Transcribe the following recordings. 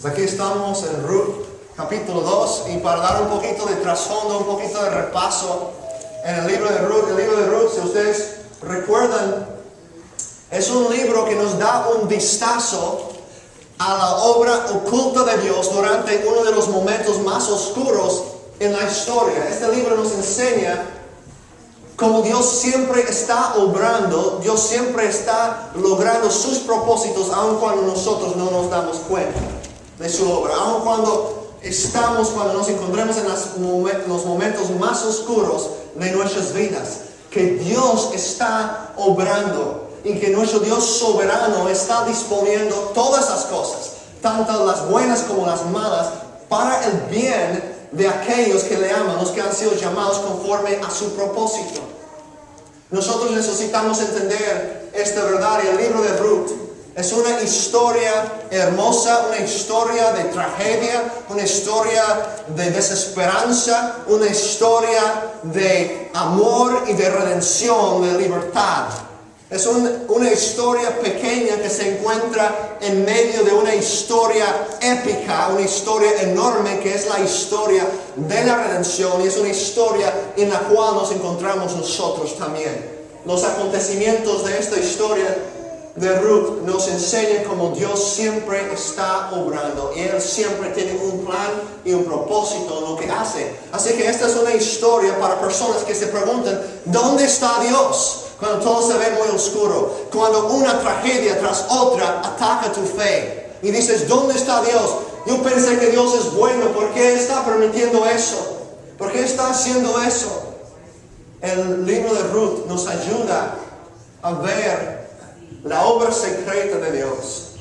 Pues aquí estamos en Ruth, capítulo 2, y para dar un poquito de trasfondo, un poquito de repaso en el libro de Ruth, si ustedes recuerdan, es un libro que nos da un vistazo a la obra oculta de Dios durante uno de los momentos más oscuros en la historia. Este libro nos enseña cómo Dios siempre está obrando, Dios siempre está logrando sus propósitos, aun cuando nosotros no nos damos cuenta de su obra, aun cuando nos encontremos en los momentos más oscuros de nuestras vidas, que Dios está obrando y que nuestro Dios soberano está disponiendo todas las cosas, tanto las buenas como las malas, para el bien de aquellos que le aman, los que han sido llamados conforme a su propósito. Nosotros necesitamos entender esta verdad, y el libro de Ruth es una historia hermosa, una historia de tragedia, una historia de desesperanza, una historia de amor y de redención, de libertad. Es una historia pequeña que se encuentra en medio de una historia épica, una historia enorme que es la historia de la redención, y es una historia en la cual nos encontramos nosotros también. Los acontecimientos de esta historia de Ruth nos enseñan cómo Dios siempre está obrando y Él siempre tiene un plan y un propósito en lo que hace. Así que esta es una historia para personas que se preguntan, ¿dónde está Dios? Cuando todo se ve muy oscuro, cuando una tragedia tras otra ataca tu fe y dices, ¿dónde está Dios? Yo pensé que Dios es bueno, ¿por qué está permitiendo eso? ¿Por qué está haciendo eso? El libro de Ruth nos ayuda a ver la obra secreta de Dios,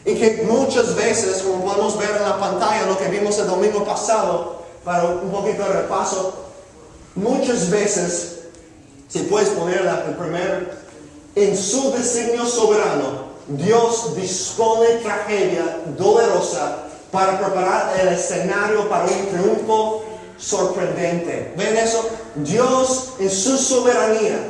y que muchas veces, como podemos ver en la pantalla, lo que vimos el domingo pasado, para un poquito de repaso, muchas veces, si puedes ponerla el primero, en su designio soberano, Dios dispone tragedia dolorosa para preparar el escenario para un triunfo sorprendente. ¿Ven eso? Dios en su soberanía,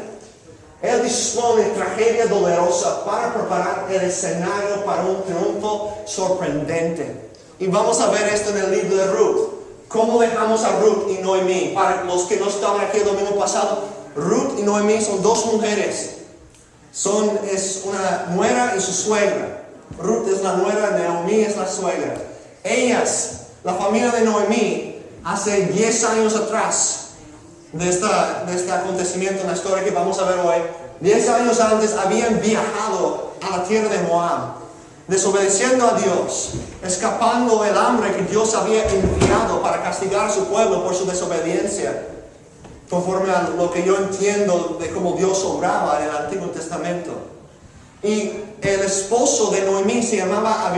Él dispone tragedia dolorosa para preparar el escenario para un triunfo sorprendente. Y vamos a ver esto en el libro de Ruth. ¿Cómo dejamos a Ruth y Noemí? Para los que no estaban aquí el domingo pasado, Ruth y Noemí son dos mujeres. Es una nuera y su suegra. Ruth es la nuera, Noemí es la suegra. Ellas, la familia de Noemí, hace 10 años atrás de este acontecimiento en la historia que vamos a ver hoy, 10 años antes habían viajado a la tierra de Moab, desobedeciendo a Dios, escapando el hambre que Dios había enviado para castigar a su pueblo por su desobediencia, conforme a lo que yo entiendo de cómo Dios obraba en el Antiguo Testamento. Y el esposo de Noemí se llamaba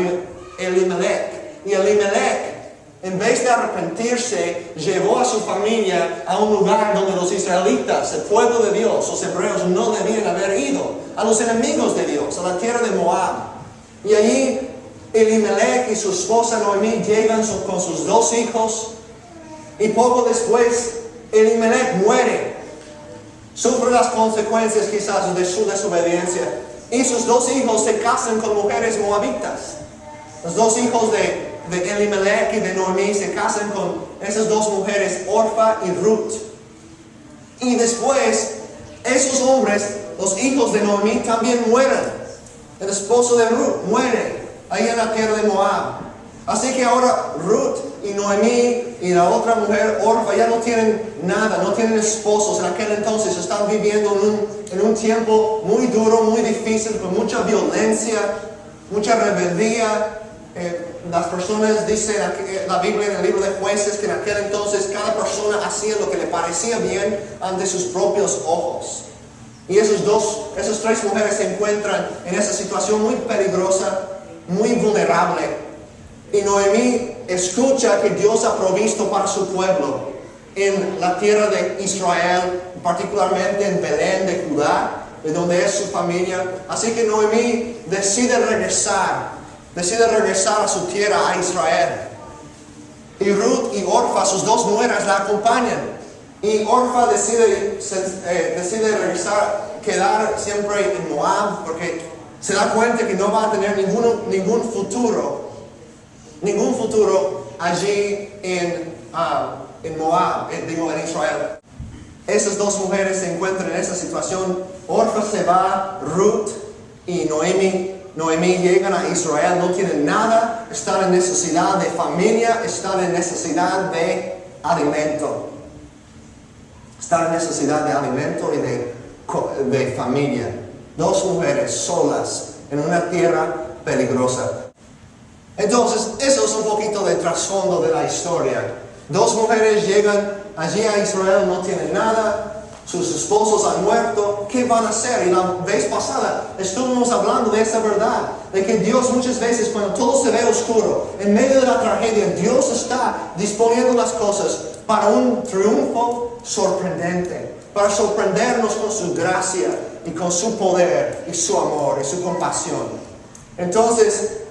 Elimelech, y Elimelech, en vez de arrepentirse, llevó a su familia a un lugar donde los israelitas, el pueblo de Dios, los hebreos, no debían haber ido, a los enemigos de Dios, a la tierra de Moab. Y allí Elimelech y su esposa Noemí llegan con sus 2 hijos, y poco después Elimelech muere, sufre las consecuencias quizás de su desobediencia, y sus 2 hijos se casan con mujeres moabitas. Los 2 hijos de Elimelech y de Noemí se casan con esas 2 mujeres, Orfa y Ruth. Y después, esos hombres, los hijos de Noemí, también mueren. El esposo de Ruth muere ahí en la tierra de Moab. Así que ahora Ruth y Noemí y la otra mujer, Orfa, ya no tienen nada, no tienen esposos. En aquel entonces están viviendo en un tiempo muy duro, muy difícil, con mucha violencia, mucha rebeldía. Las personas, dice la Biblia en el libro de Jueces, que en aquel entonces cada persona hacía lo que le parecía bien ante sus propios ojos. Y esas 3 mujeres se encuentran en esa situación muy peligrosa, muy vulnerable. Y Noemí escucha que Dios ha provisto para su pueblo en la tierra de Israel, particularmente en Belén de Judá, de donde es su familia. Así que Noemí decide regresar a su tierra, a Israel. Y Ruth y Orfa, sus 2 nueras, la acompañan. Y Orfa decide regresar, quedar siempre en Moab, porque se da cuenta que no va a tener ningún futuro ningún futuro allí en Moab, en Israel. Esas dos mujeres se encuentran en esa situación. Orfa se va, Ruth y Noemí llegan a Israel, no tienen nada, están en necesidad de familia, están en necesidad de alimento. Están en necesidad de alimento y de familia. Dos mujeres solas en una tierra peligrosa. Entonces, eso es un poquito de trasfondo de la historia. Dos mujeres llegan allí a Israel, no tienen nada. Sus esposos han muerto, ¿qué van a hacer? Y la vez pasada estuvimos hablando de esa verdad, de que Dios muchas veces cuando todo se ve oscuro, en medio de la tragedia, Dios está disponiendo las cosas para un triunfo sorprendente, para sorprendernos con su gracia y con su poder y su amor y su compasión. Entonces,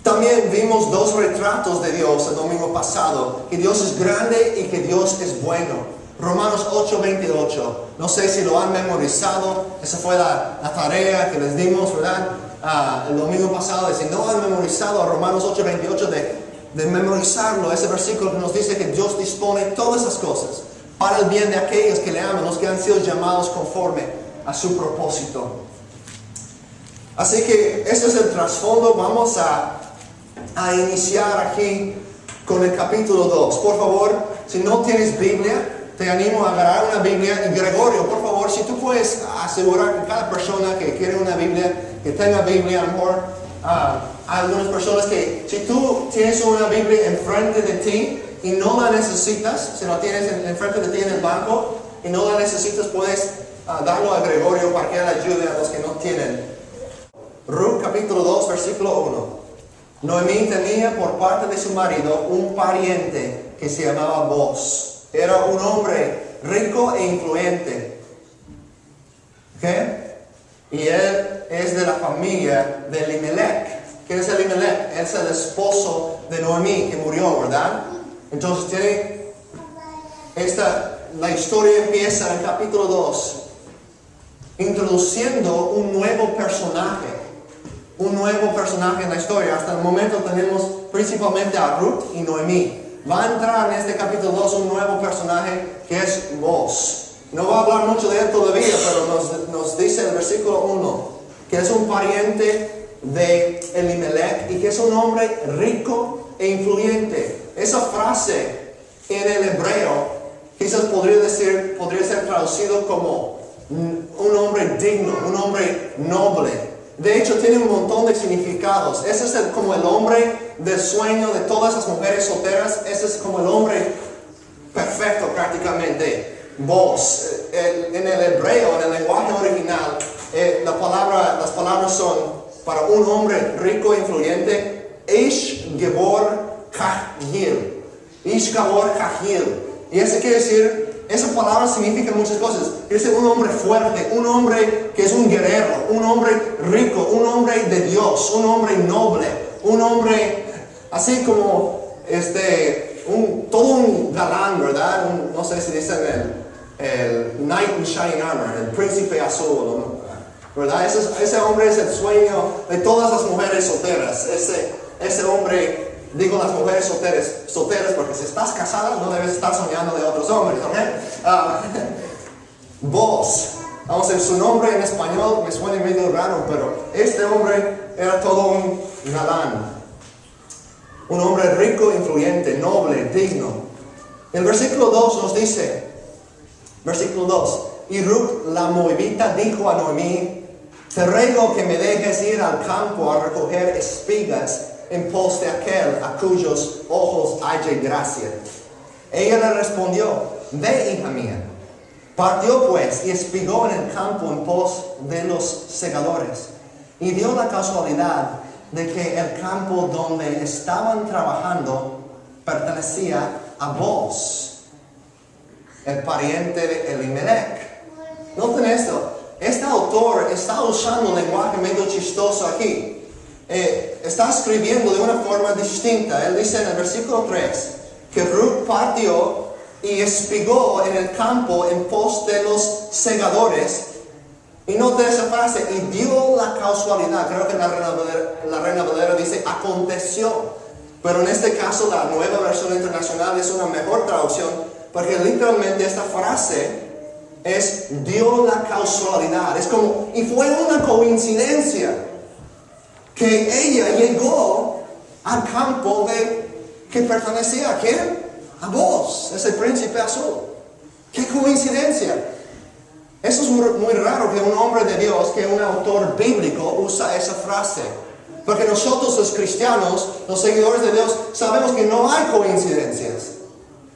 también vimos dos retratos de Dios el domingo pasado, que Dios es grande y que Dios es bueno. Romanos 8:28. No sé si lo han memorizado. Esa fue la tarea que les dimos, ¿verdad? El domingo pasado. Si no han memorizado a Romanos 8:28, de memorizarlo. Ese versículo que nos dice que Dios dispone todas esas cosas para el bien de aquellos que le aman, los que han sido llamados conforme a su propósito. Así que ese es el trasfondo. Vamos a iniciar aquí con el capítulo 2. Por favor, si no tienes Biblia, te animo a agarrar una Biblia. Y Gregorio, por favor, si tú puedes asegurar que cada persona que quiere una Biblia, que tenga Biblia, a lo mejor hay algunas personas que si tú tienes una Biblia enfrente de ti y no la necesitas, si la tienes enfrente de ti en el banco y no la necesitas, puedes darlo a Gregorio para que él ayude a los que no tienen. Ruth capítulo 2, versículo 1. Noemí tenía por parte de su marido un pariente que se llamaba Boaz. Era un hombre rico e influyente. ¿Okay? Y él es de la familia de Elimelech. ¿Quién es Elimelech? Él es el esposo de Noemí que murió, ¿verdad? Entonces la historia empieza en el capítulo 2, introduciendo un nuevo personaje. Un nuevo personaje en la historia. Hasta el momento tenemos principalmente a Ruth y Noemí. Va a entrar en este capítulo 2 un nuevo personaje que es Boaz. No va a hablar mucho de él todavía, pero nos dice el versículo 1 que es un pariente de Elimelech y que es un hombre rico e influyente. Esa frase en el hebreo quizás podría ser traducido como un hombre digno, un hombre noble. De hecho, tiene un montón de significados. Ese es como el hombre del sueño de todas las mujeres solteras. Ese es como el hombre perfecto prácticamente. Boaz. En el hebreo, en el lenguaje original, las palabras son para un hombre rico e influyente, Ish Gebor Kahil. Ish Gebor Kahil. Y eso quiere decir, esa palabra significa muchas cosas. Quiere decir un hombre fuerte, un hombre que es un guerrero, un hombre rico, un hombre de Dios, un hombre noble, un hombre así como todo un galán, ¿verdad? No sé si dicen el knight in shining armor, el príncipe azul, ¿verdad? Ese hombre es el sueño de todas las mujeres solteras. Ese hombre, digo las mujeres solteras porque si estás casada no debes estar soñando de otros hombres, ¿ok? Boaz. Vamos a ver, su nombre en español me suena medio raro, pero este hombre era todo un galán. Un hombre rico, influyente, noble, digno. El versículo 2 nos dice, versículo 2, y Ruth la moabita dijo a Noemí, te ruego que me dejes ir al campo a recoger espigas en pos de aquel a cuyos ojos halle gracia. Ella le respondió, ve, hija mía. Partió pues y espigó en el campo en pos de los segadores. Y dio la casualidad de que el campo donde estaban trabajando pertenecía a Boaz, el pariente de Elimelech. Noten esto. Este autor está usando un lenguaje medio chistoso aquí. Está escribiendo de una forma distinta. Él dice en el versículo 3 que Ruth partió y espigó en el campo en pos de los segadores. Y note esa frase, y dio la casualidad. Creo que la Reina Valera dice, aconteció Pero en este caso la Nueva Versión Internacional es una mejor traducción, porque literalmente esta frase dio la causalidad. Es como, y fue una coincidencia que ella llegó al campo que pertenecía a ¿quién? A vos, ese príncipe azul. ¡Qué coincidencia! Eso es muy raro que un hombre de Dios, que un autor bíblico usa esa frase. Porque nosotros los cristianos, los seguidores de Dios, sabemos que no hay coincidencias.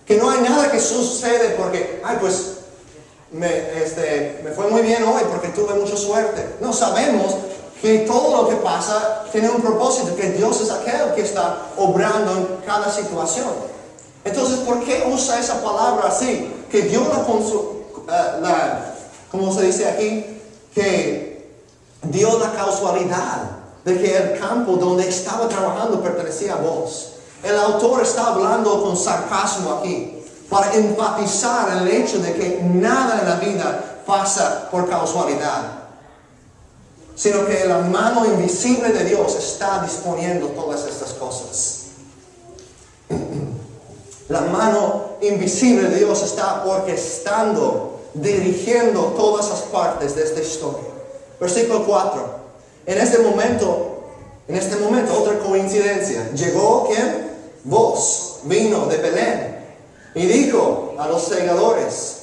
Que no hay nada que sucede porque, pues me fue muy bien hoy porque tuve mucha suerte. No, sabemos que todo lo que pasa tiene un propósito, que Dios es aquel que está obrando en cada situación. Entonces, ¿por qué usa esa palabra así? Que dio ¿cómo se dice aquí? Que dio la causalidad de que el campo donde estaba trabajando pertenecía a vos. El autor está hablando con sarcasmo aquí, para enfatizar el hecho de que nada en la vida pasa por causalidad, sino que la mano invisible de Dios está disponiendo todas estas cosas. La mano invisible de Dios está orquestando, dirigiendo todas las partes de esta historia. Versículo 4. En este momento, otra coincidencia. Llegó ¿quién? Vos, vino de Belén y dijo a los segadores: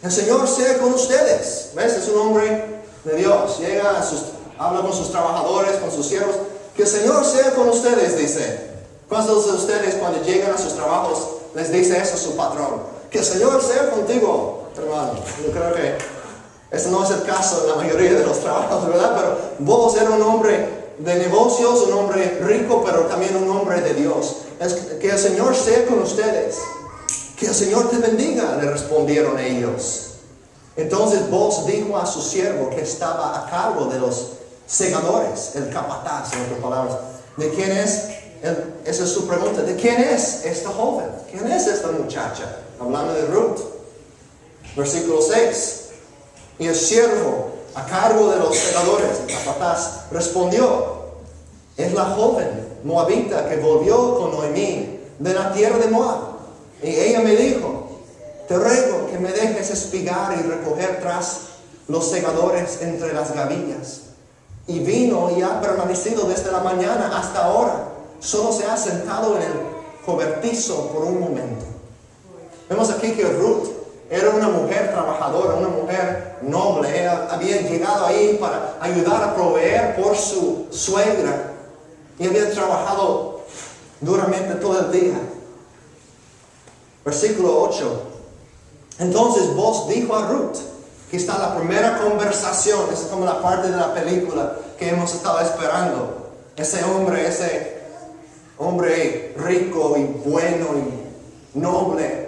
el Señor sea con ustedes. ¿Ves? Es un hombre de Dios. Llega, habla con sus trabajadores, con sus siervos. Que el Señor sea con ustedes, dice. ¿Cuántos de ustedes cuando llegan a sus trabajos les dice eso a su patrón? Que el Señor sea contigo, hermano. Yo creo que ese no es el caso en la mayoría de los trabajos, ¿verdad? Pero vos eres un hombre de negocios, un hombre rico, pero también un hombre de Dios. Que el Señor sea con ustedes. Que el Señor te bendiga, le respondieron ellos. Entonces vos dijo a su siervo que estaba a cargo de los segadores, el capataz, en otras palabras. ¿De quién es? Esa es su pregunta. ¿De quién es esta joven? ¿Quién es esta muchacha? Hablando de Ruth. Versículo 6. Y el siervo, a cargo de los segadores, el capataz, respondió: es la joven moabita que volvió con Noemí de la tierra de Moab. Y ella me dijo: te ruego que me dejes espigar y recoger tras los segadores entre las gavillas. Y vino y ha permanecido desde la mañana hasta ahora. Solo se ha sentado en el cobertizo por un momento. Vemos aquí que Ruth era una mujer trabajadora, una mujer noble. Ella había llegado ahí para ayudar a proveer por su suegra. Y había trabajado duramente todo el día. Versículo 8. Entonces vos dijo a Ruth, que está la primera conversación, es como la parte de la película que hemos estado esperando. Ese hombre rico y bueno y noble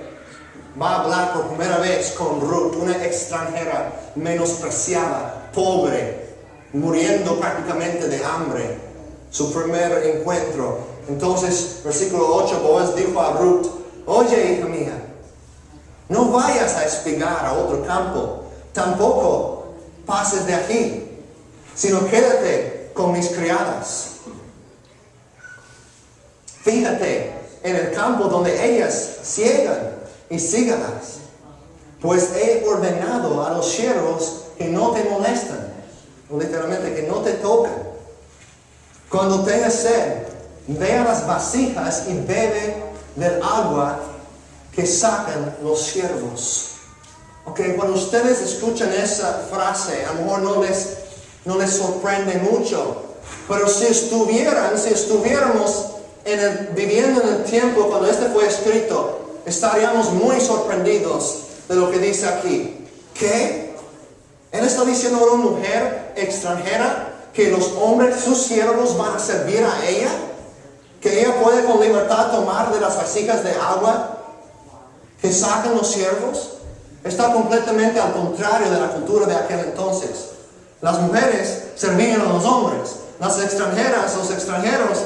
va a hablar por primera vez con Ruth, una extranjera menospreciada, pobre, muriendo prácticamente de hambre. Su primer encuentro. Entonces, versículo 8, Boaz dijo a Ruth: oye, hija mía, no vayas a espigar a otro campo, tampoco pases de aquí, sino quédate con mis criadas. Fíjate en el campo donde ellas ciegan y sígalas, pues he ordenado a los siervos que no te molestan, literalmente que no te tocan. Cuando tengas sed, ve a las vasijas y bebe del agua que sacan los siervos. Ok, cuando ustedes escuchan esa frase, a lo mejor no les sorprende mucho, pero si estuviéramos viviendo en el tiempo cuando este fue escrito, estaríamos muy sorprendidos de lo que dice aquí. ¿Qué? Él está diciendo a una mujer extranjera que los hombres, sus siervos, van a servir a ella, que ella puede con libertad tomar de las vasijas de agua que sacan los siervos. Está completamente al contrario de la cultura de aquel entonces. Las mujeres servían a los hombres. Las extranjeras, los extranjeros,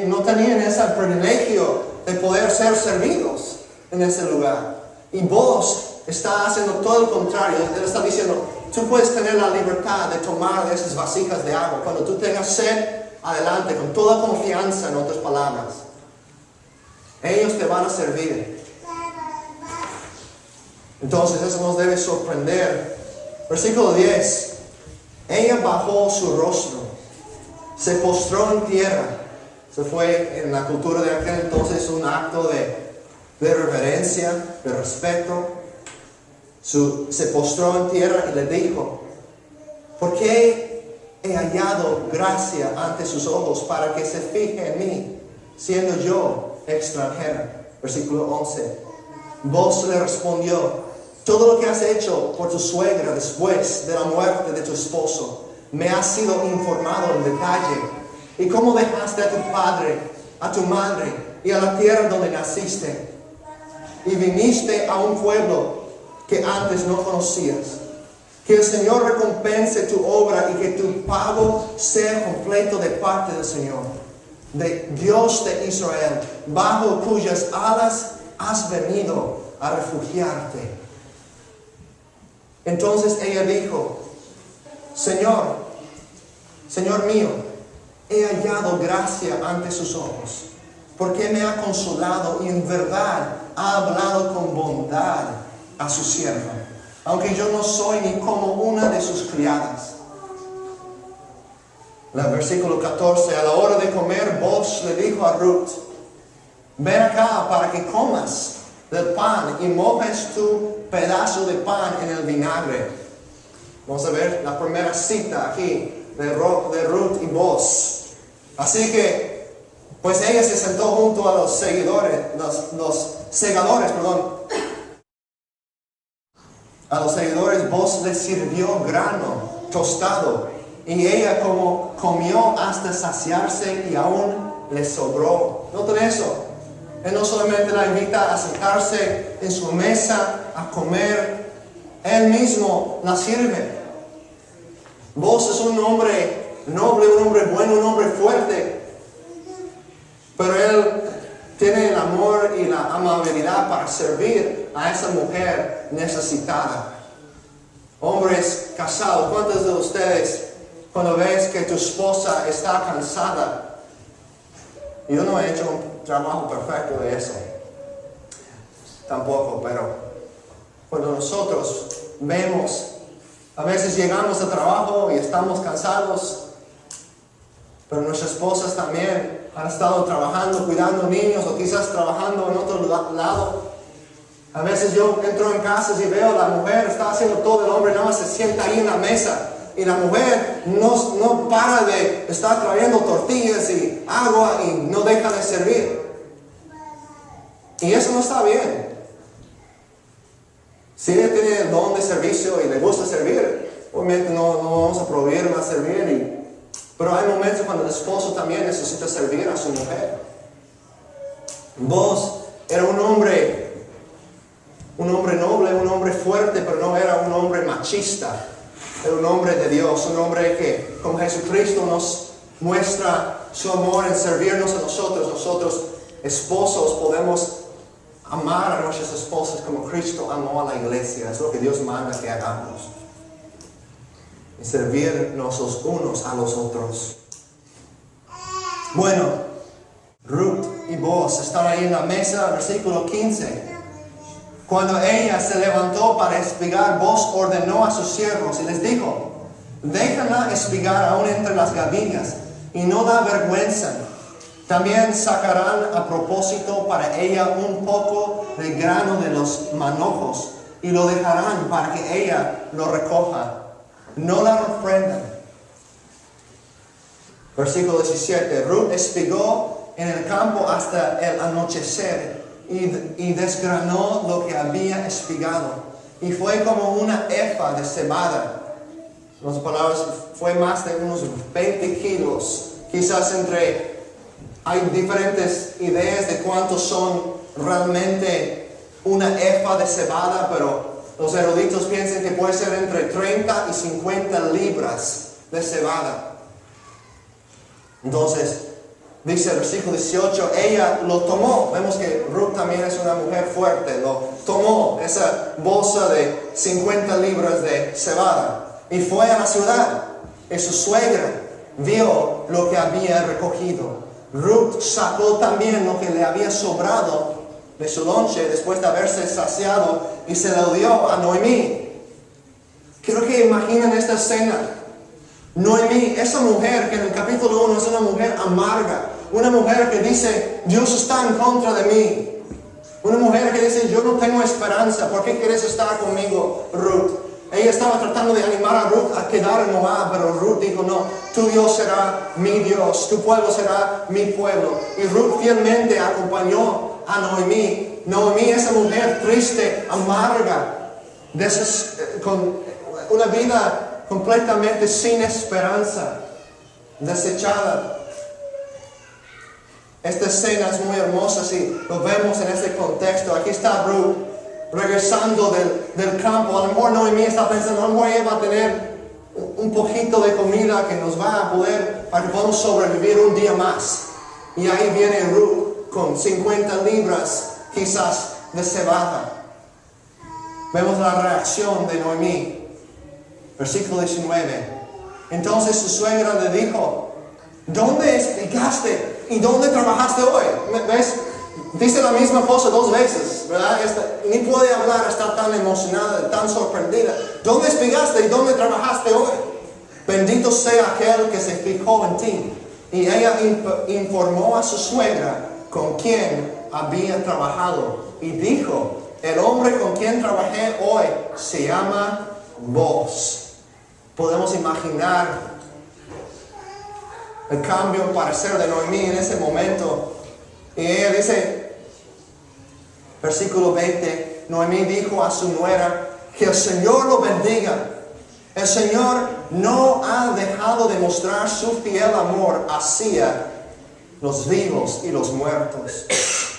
no tenían ese privilegio de poder ser servidos en ese lugar. Y vos está haciendo todo el contrario. Él está diciendo: tú puedes tener la libertad de tomar de esas vasijas de agua. Cuando tú tengas sed, adelante con toda confianza, en otras palabras. Ellos te van a servir. Entonces eso nos debe sorprender. Versículo 10. Ella bajó su rostro, se postró en tierra. Eso fue en la cultura de aquel entonces un acto de reverencia, de respeto. Se postró en tierra y le dijo: ¿por qué he hallado gracia ante sus ojos para que se fije en mí, siendo yo extranjera? Versículo 11. Vos le respondió: todo lo que has hecho por tu suegra después de la muerte de tu esposo me ha sido informado en detalle. Y cómo dejaste a tu padre, a tu madre y a la tierra donde naciste, y viniste a un pueblo que antes no conocías. Que el Señor recompense tu obra y que tu pago sea completo de parte del Señor, de Dios de Israel, bajo cuyas alas has venido a refugiarte. Entonces ella dijo: Señor mío, he hallado gracia ante sus ojos, porque me ha consolado y en verdad ha hablado con bondad a su sierva, aunque yo no soy ni como una de sus criadas. Versículo 14. A la hora de comer, Boaz le dijo a Ruth: ven acá para que comas del pan y mojes tu pedazo de pan en el vinagre. Vamos a ver la primera cita aquí de Ruth y Boaz. Así que, pues ella se sentó junto a los segadores. A los seguidores Boaz les sirvió grano tostado, y ella comió hasta saciarse y aún le sobró. Noten eso. Él no solamente la invita a sentarse en su mesa a comer, él mismo la sirve. Boaz es un hombre noble, un hombre bueno, un hombre fuerte, pero él tiene el amor y la amabilidad para servir a esa mujer necesitada. Hombres casados, ¿cuántos de ustedes, cuando ves que tu esposa está cansada? Yo no he hecho un trabajo perfecto de eso, tampoco, pero cuando nosotros vemos, a veces llegamos al trabajo y estamos cansados, pero nuestras esposas también han estado trabajando, cuidando niños, o quizás trabajando en otro lado. A veces yo entro en casas y veo a la mujer está haciendo todo, el hombre nada más se sienta ahí en la mesa, y la mujer no para de estar trayendo tortillas y agua y no deja de servir. Y eso no está bien. Si ella tiene el don de servicio y le gusta servir, obviamente no vamos a prohibirla a servir. Pero hay momentos cuando el esposo también necesita servir a su mujer. Boaz era un hombre noble, un hombre fuerte, pero no era un hombre machista. Era un hombre de Dios, un hombre que, como Jesucristo, nos muestra su amor en servirnos a nosotros. Nosotros, esposos, podemos amar a nuestras esposas como Cristo amó a la iglesia. Es lo que Dios manda que hagamos. Y servirnos los unos a los otros. Bueno, Ruth y Boaz están ahí en la mesa, versículo 15. Cuando ella se levantó para espigar, Boaz ordenó a sus siervos y les dijo: déjenla espigar aún entre las gavillas, y no da vergüenza. También sacarán a propósito para ella un poco de grano de los manojos, y lo dejarán para que ella lo recoja. No la reprendan. Versículo 17. Ruth espigó en el campo hasta el anochecer y desgranó lo que había espigado, y fue como una efa de cebada. En otras palabras, fue más de unos 20 kilos. Quizás hay diferentes ideas de cuántos son realmente una efa de cebada, pero los eruditos piensan que puede ser entre 30 y 50 libras de cebada. Entonces, dice el versículo 18, ella lo tomó. Vemos que Ruth también es una mujer fuerte. Lo tomó, esa bolsa de 50 libras de cebada, y fue a la ciudad. Y su suegra vio lo que había recogido. Ruth sacó también lo que le había sobrado de su lonche después de haberse saciado y se lo dio a Noemí. Quiero que imaginen esta escena. Noemí, esa mujer que en el capítulo 1 es una mujer amarga, una mujer que dice, Dios está en contra de mí. Una mujer que dice, yo no tengo esperanza, ¿por qué quieres estar conmigo, Ruth? Ella estaba tratando de animar a Ruth a quedar en Moab, pero Ruth dijo, no, tu Dios será mi Dios, tu pueblo será mi pueblo. Y Ruth fielmente acompañó a Noemí. Noemí, esa mujer triste, amarga, con una vida completamente sin esperanza, desechada. Esta escena es muy hermosa si lo vemos en este contexto. Aquí está Ruth regresando del campo. A lo mejor Noemí está pensando, a lo mejor ella va a tener un poquito de comida que nos va a poder, para que podamos sobrevivir un día más. Y ahí viene Ruth con 50 libras quizás de cebada. Vemos la reacción de Noemí. Versículo 19. Entonces su suegra le dijo, ¿dónde espigaste y dónde trabajaste hoy? ¿Ves? Dice la misma cosa 2 veces, ¿verdad? Ni puede hablar, está tan emocionada, tan sorprendida. ¿Dónde espigaste y dónde trabajaste hoy? Bendito sea aquel que se fijó en ti. Y ella informó a su suegra con quien había trabajado. Y dijo, el hombre con quien trabajé hoy se llama Boaz. Podemos imaginar el cambio en parecer de Noemí en ese momento. Y ella dice, versículo 20, Noemí dijo a su nuera, que el Señor lo bendiga. El Señor no ha dejado de mostrar su fiel amor hacia los vivos y los muertos.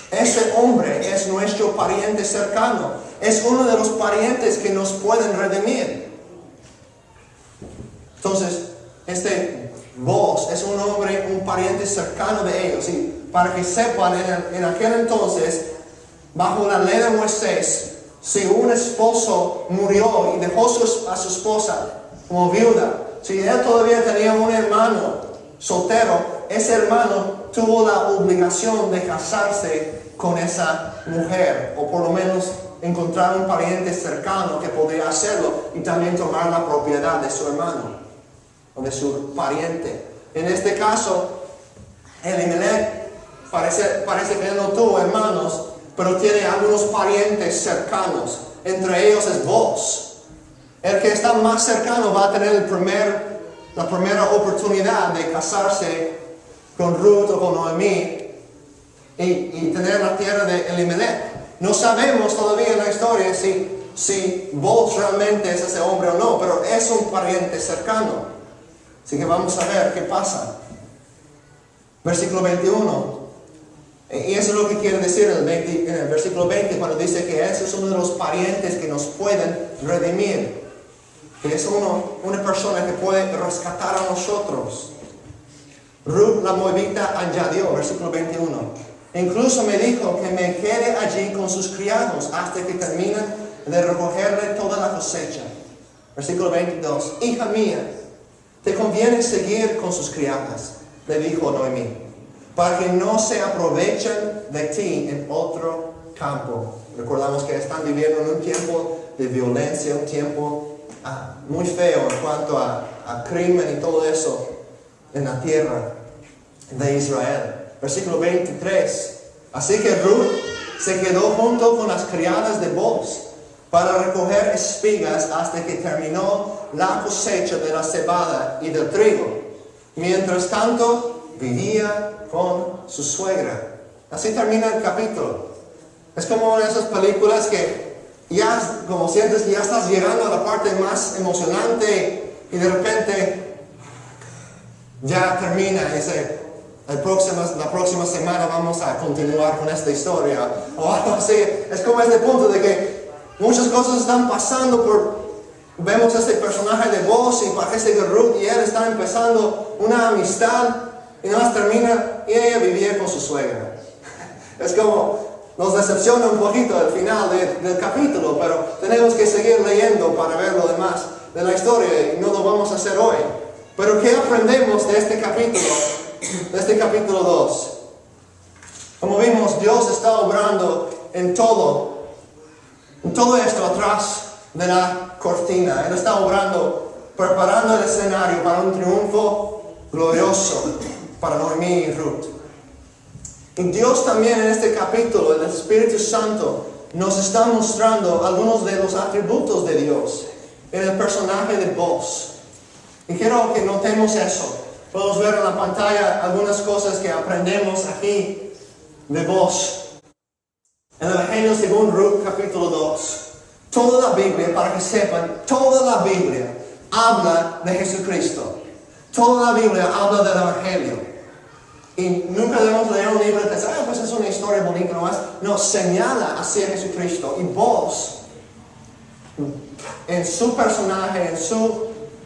Ese hombre es nuestro pariente cercano. Es uno de los parientes que nos pueden redimir. Entonces, este Boaz es un hombre, un pariente cercano de ellos. Y para que sepan, en aquel entonces, bajo la ley de Moisés, si un esposo murió y dejó a su esposa como viuda, si él todavía tenía un hermano soltero, ese hermano tuvo la obligación de casarse con esa mujer, o por lo menos encontrar un pariente cercano que podría hacerlo y también tomar la propiedad de su hermano o de su pariente. En este caso, Elimelech parece que no tuvo hermanos, pero tiene algunos parientes cercanos. Entre ellos es Boaz. El que está más cercano va a tener la primera oportunidad de casarse con Ruth o con Noemí y tener la tierra de Elimelech. No sabemos todavía en la historia si Boaz realmente es ese hombre o no, pero es un pariente cercano. Así que vamos a ver qué pasa. Versículo 21. Y eso es lo que quiere decir en el versículo 20, cuando dice que ese es uno de los parientes que nos pueden redimir. Que es una persona que puede rescatar a nosotros. Ruth la moabita añadió, versículo 21. Incluso me dijo que me quede allí con sus criados hasta que terminen de recogerle toda la cosecha. Versículo 22. Hija mía, te conviene seguir con sus criadas, le dijo Noemí, para que no se aprovechen de ti en otro campo. Recordamos que están viviendo en un tiempo de violencia, un tiempo muy feo en cuanto a crimen y todo eso en la tierra de Israel. Versículo 23. Así que Ruth se quedó junto con las criadas de Boaz para recoger espigas hasta que terminó la cosecha de la cebada y del trigo. Mientras tanto, vivía con su suegra. Así termina el capítulo. Es como una de esas películas que ya, como sientes que ya estás llegando a la parte más emocionante y de repente ya termina y dice, la próxima semana vamos a continuar con esta historia o algo así. Es como este punto de que muchas cosas están pasando vemos este personaje de Boaz y parece que Ruth y él están empezando una amistad y nada más termina y ella vivía con su suegra. Es como, nos decepciona un poquito el final del capítulo, pero tenemos que seguir leyendo para ver lo demás de la historia y no lo vamos a hacer hoy. Pero ¿qué aprendemos de este capítulo? De este capítulo 2. Como vimos, Dios está obrando en todo esto atrás de la cortina. Él está obrando, preparando el escenario para un triunfo glorioso para Noemí y Ruth. Y Dios también en este capítulo, el Espíritu Santo, nos está mostrando algunos de los atributos de Dios en el personaje de Boaz. Y quiero que notemos eso. Podemos ver en la pantalla algunas cosas que aprendemos aquí de Boaz. En el Evangelio según Ruth capítulo 2, toda la Biblia, para que sepan, toda la Biblia habla de Jesucristo. Toda la Biblia habla del Evangelio. Y nunca debemos leer un libro y pensar, pues es una historia bonita nomás. No, señala hacia Jesucristo. Y Boaz, en su personaje,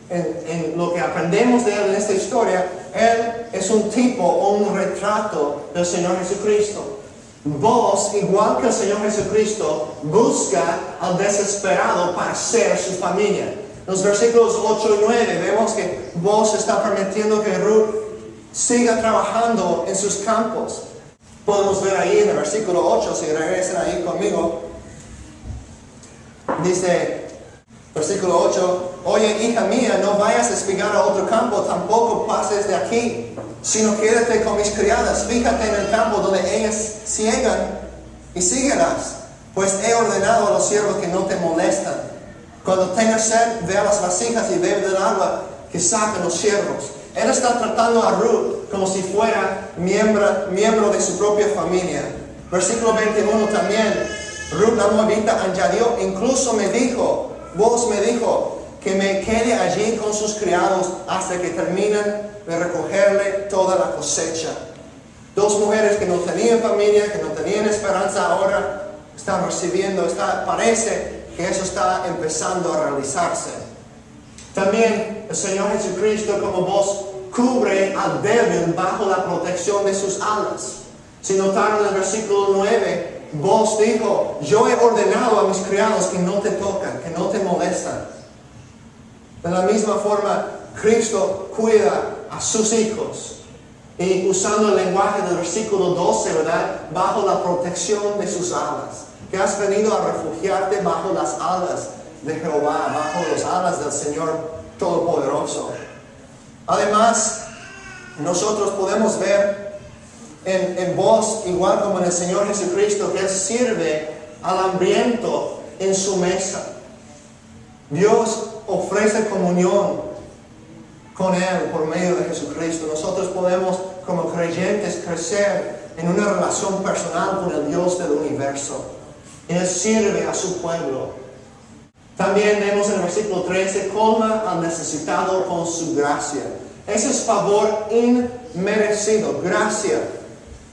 en lo que aprendemos de él en esta historia, él es un tipo o un retrato del Señor Jesucristo. Boaz, igual que el Señor Jesucristo, busca al desesperado para ser su familia. En los versículos 8 y 9 vemos que Boaz está permitiendo que Ruth siga trabajando en sus campos. Podemos ver ahí en el versículo 8, si regresan ahí conmigo, dice, versículo 8, oye, hija mía, no vayas a espigar a otro campo, tampoco pases de aquí, sino quédate con mis criadas, fíjate en el campo donde ellas ciegan y síguelas, pues he ordenado a los siervos que no te molestan. Cuando tengas sed, ve a las vasijas y bebe del agua que sacan los siervos. Él está tratando a Ruth como si fuera miembro de su propia familia. Versículo 21 también, Ruth la moabita añadió, incluso Boaz me dijo, que me quede allí con sus criados hasta que terminen de recogerle toda la cosecha. Dos mujeres que no tenían familia, que no tenían esperanza, ahora están recibiendo, parece que eso está empezando a realizarse. También el Señor Jesucristo como voz cubre al débil bajo la protección de sus alas. Si notaron en el versículo 9, Boaz dijo, yo he ordenado a mis criados que no te tocan, que no te molestan. De la misma forma, Cristo cuida a sus hijos. Y usando el lenguaje del versículo 12, ¿verdad? Bajo la protección de sus alas. Que has venido a refugiarte bajo las alas de Jehová, bajo las alas del Señor Todopoderoso. Además, nosotros podemos ver en Boaz, igual como en el Señor Jesucristo, que Él sirve al hambriento en su mesa. Dios ofrece comunión con Él por medio de Jesucristo. Nosotros podemos, como creyentes, crecer en una relación personal con el Dios del universo. Él sirve a su pueblo. También vemos en el versículo 13, colma al necesitado con su gracia. Ese es favor inmerecido, gracia.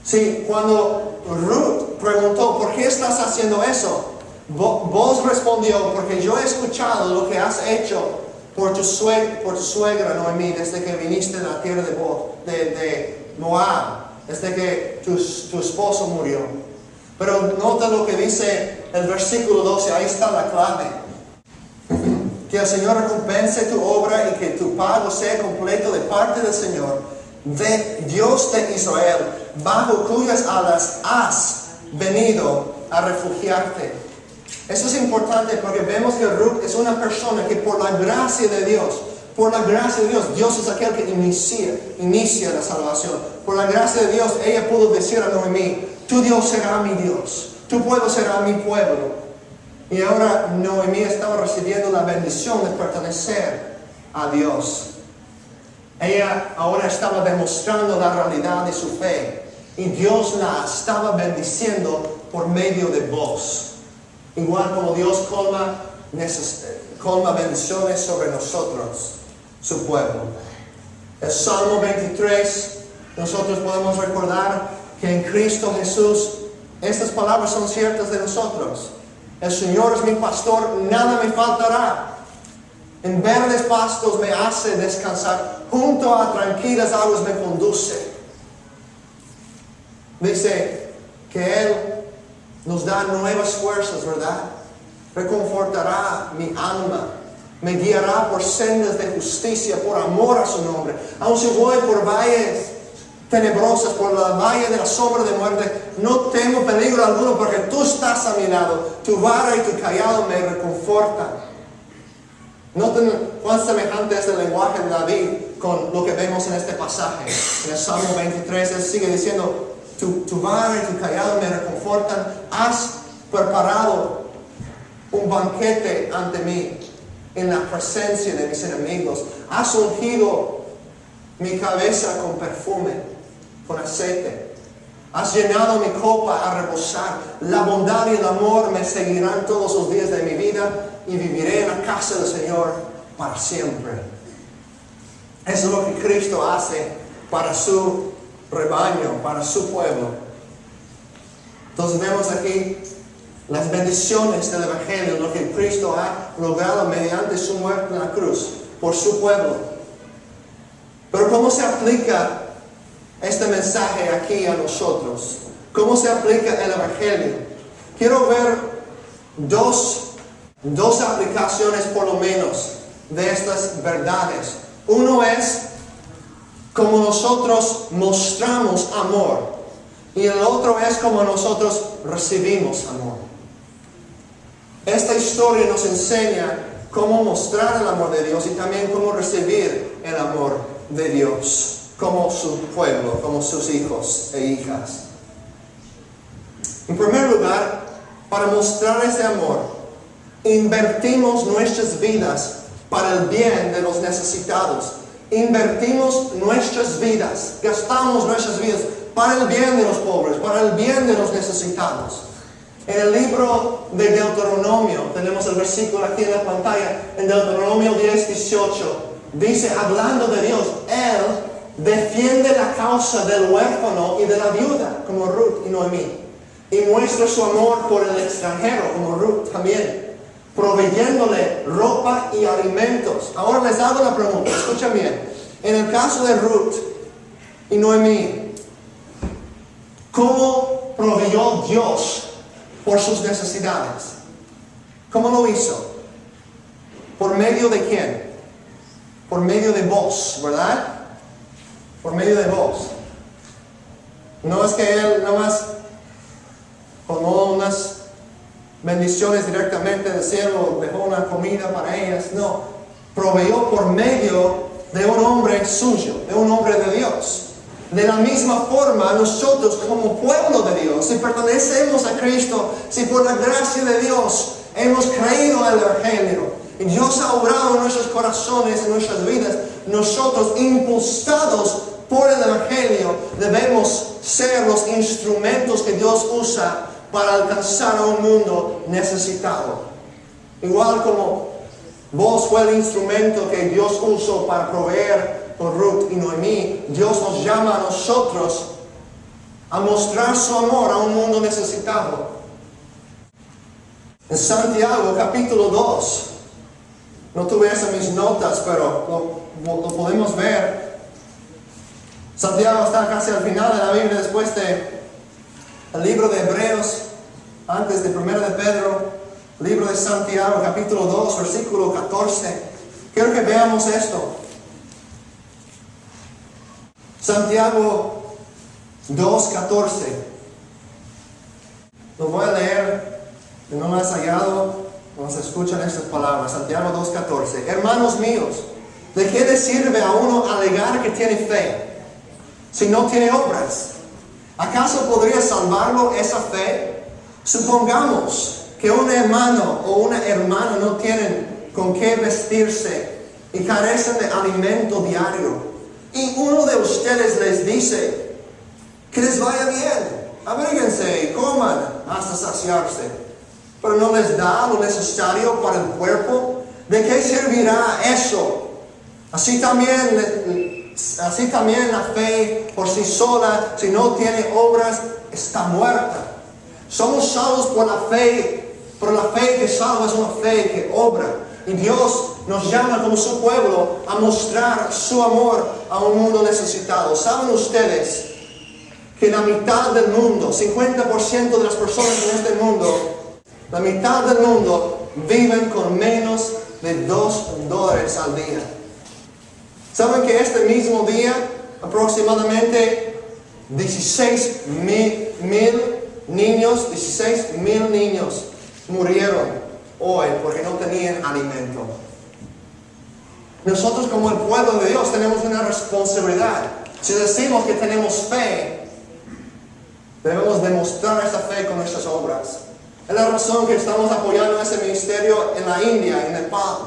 Sí, cuando Ruth preguntó, ¿por qué estás haciendo eso? Boaz respondió, porque yo he escuchado lo que has hecho por tu suegra Noemí, desde que viniste de la tierra de Moab, desde que tu esposo murió. Pero nota lo que dice el versículo 12, ahí está la clave. Que el Señor recompense tu obra y que tu pago sea completo de parte del Señor, de Dios de Israel, bajo cuyas alas has venido a refugiarte. Eso es importante porque vemos que Ruth es una persona que por la gracia de Dios, Dios es aquel que inicia la salvación. Por la gracia de Dios, ella pudo decir a Noemí, tu Dios será mi Dios, tu pueblo será mi pueblo. Y ahora Noemí estaba recibiendo la bendición de pertenecer a Dios. Ella ahora estaba demostrando la realidad de su fe. Y Dios la estaba bendiciendo por medio de Boaz. Igual como Dios colma bendiciones sobre nosotros, su pueblo. El Salmo 23, nosotros podemos recordar que en Cristo Jesús, estas palabras son ciertas de nosotros. El Señor es mi pastor, nada me faltará. En verdes pastos me hace descansar, junto a tranquilas aguas me conduce. Dice que Él nos da nuevas fuerzas, ¿verdad? Reconfortará mi alma. me guiará por sendas de justicia, por amor a su nombre. Aun si voy por valles tenebrosas, por la valle de la sombra de muerte, no temo peligro alguno, porque tú estás a mi lado. Tu vara y tu cayado me reconfortan. Noten cuán semejante es el lenguaje de David con lo que vemos en este pasaje. En el Salmo 23, él sigue diciendo, tu vara y tu cayado me reconfortan. Has preparado un banquete ante mí en la presencia de mis enemigos. Has ungido mi cabeza con perfume, con aceite. Has llenado mi copa a rebosar. La bondad y el amor me seguirán todos los días de mi vida y viviré en la casa del Señor para siempre. Eso es lo que Cristo hace para su rebaño, para su pueblo. Entonces vemos aquí las bendiciones del Evangelio, lo que Cristo ha logrado mediante su muerte en la cruz por su pueblo. Pero ¿cómo se aplica este mensaje aquí a nosotros? ¿Cómo se aplica el Evangelio? Quiero ver dos aplicaciones por lo menos de estas verdades. Uno es cómo nosotros mostramos amor, y el otro es cómo nosotros recibimos amor. Esta historia nos enseña cómo mostrar el amor de Dios y también cómo recibir el amor de Dios como su pueblo, como sus hijos e hijas. En primer lugar, para mostrar ese amor, invertimos nuestras vidas para el bien de los necesitados. Invertimos nuestras vidas, gastamos nuestras vidas para el bien de los pobres, para el bien de los necesitados. En el libro de Deuteronomio, tenemos el versículo aquí en la pantalla, en Deuteronomio 10:18, dice, hablando de Dios, Él defiende la causa del huérfano y de la viuda, como Ruth y Noemí, y muestra su amor por el extranjero, como Ruth también, proveyéndole ropa y alimentos. Ahora les hago la pregunta, escuchen bien. En el caso de Ruth y Noemí, ¿cómo proveyó Dios por sus necesidades? ¿Cómo lo hizo? ¿Por medio de quién? Por medio de vos, ¿verdad? Por medio de vos. No es que Él nada más tomó unas bendiciones directamente del cielo, dejó una comida para ellas. No, proveyó por medio de un hombre suyo, de un hombre de Dios. De la misma forma, nosotros como pueblo de Dios, si pertenecemos a Cristo, si por la gracia de Dios hemos creído en el Evangelio, y Dios ha obrado en nuestros corazones, en nuestras vidas, nosotros, impulsados por el Evangelio, debemos ser los instrumentos que Dios usa para alcanzar a un mundo necesitado. Igual como vos fue el instrumento que Dios usó para proveer por Ruth y Noemí, Dios nos llama a nosotros a mostrar su amor a un mundo necesitado. En Santiago capítulo 2, no tuve eso en mis notas, pero lo podemos ver. Santiago está casi al final de la Biblia, después del libro de Hebreos, antes de 1 de Pedro. Libro de Santiago, capítulo 2, versículo 14. Quiero que veamos esto. Santiago 2:14. Lo voy a leer. Si no lo has hallado, nos escuchan estas palabras. Santiago 2:14. Hermanos míos, ¿de qué le sirve a uno alegar que tiene fe si no tiene obras? ¿Acaso podría salvarlo esa fe? Supongamos que un hermano o una hermana no tienen con qué vestirse y carecen de alimento diario, y uno de ustedes les dice que les vaya bien, abríguense y coman hasta saciarse, pero no les da lo necesario para el cuerpo, ¿de qué servirá eso? Así también la fe por sí sola, si no tiene obras, está muerta. Somos salvos por la fe. Pero la fe que salva es una fe que obra. Y Dios nos llama como su pueblo a mostrar su amor a un mundo necesitado. ¿Saben ustedes que la mitad del mundo, 50% de las personas en este mundo, la mitad del mundo viven con menos de $2 al día. ¿Saben que este mismo día aproximadamente 16,000 niños murieron hoy porque no tenían alimento? Nosotros como el pueblo de Dios tenemos una responsabilidad. Si decimos que tenemos fe, debemos demostrar esa fe con nuestras obras. Es la razón que estamos apoyando ese ministerio en la India, en Nepal,